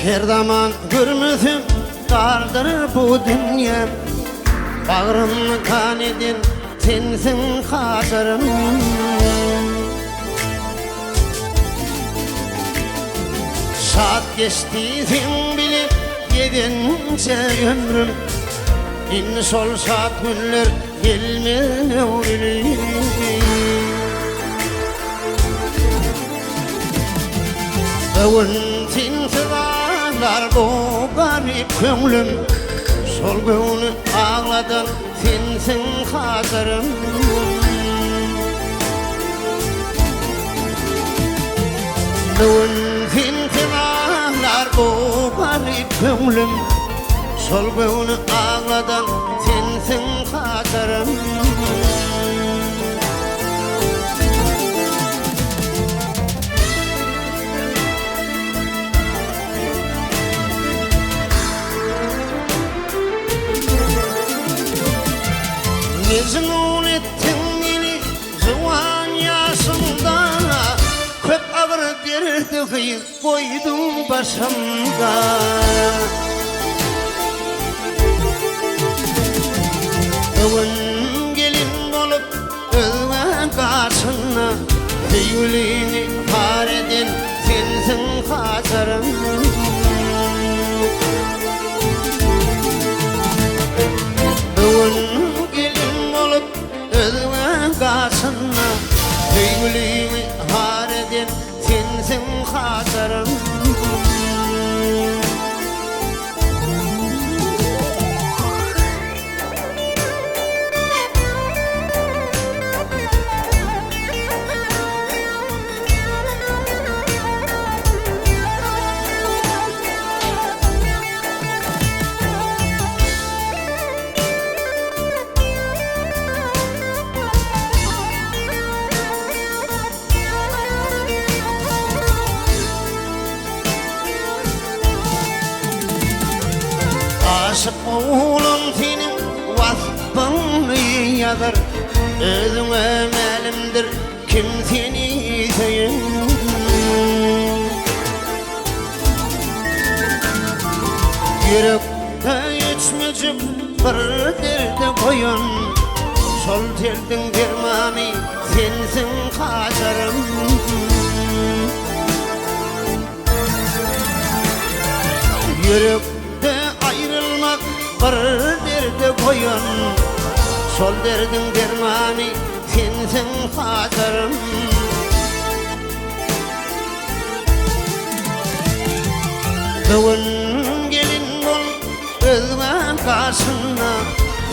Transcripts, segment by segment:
Her zaman görmüsüm dardır bu dünya. Bağrımı kan edin sensin hatırım. Saat geçti sen bilip gidince ömrüm. İn sol saat günler gelmiyor ilim. Övünsün sıralar bu garip gönlüm. Sol gönlü ağladan sensin hatırım. Övünsün sıralar bu garip gönlüm. Sol gönlü ağladan sensin hatırım. Mecnun ettin beni zuvan yaşımda. Köp ağır derdi kıyıp koydum başımda. Bugün gelin bolup ölme karşına. Yüreğini par eden sensin hatırım. Bugün gelin bolup ölme karşına. Yüreğini par eden sensin hatırım. Aşık oğlum senin vasfın yadır. Özün emelimdir kim seni seyin. Yürekte içmecip bir derdi koyun. Sol derdin dermanı sensin hatırım. Yürekte ayrılmak bir derdi koyun. Sol derdin dermanı sensin hatırım. Bugün gelin bol ölme karşına.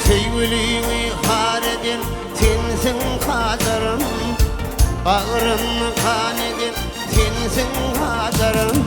Sevgilimi har eden sensin hatırım. Bağrımı kan eden sensin hatırım.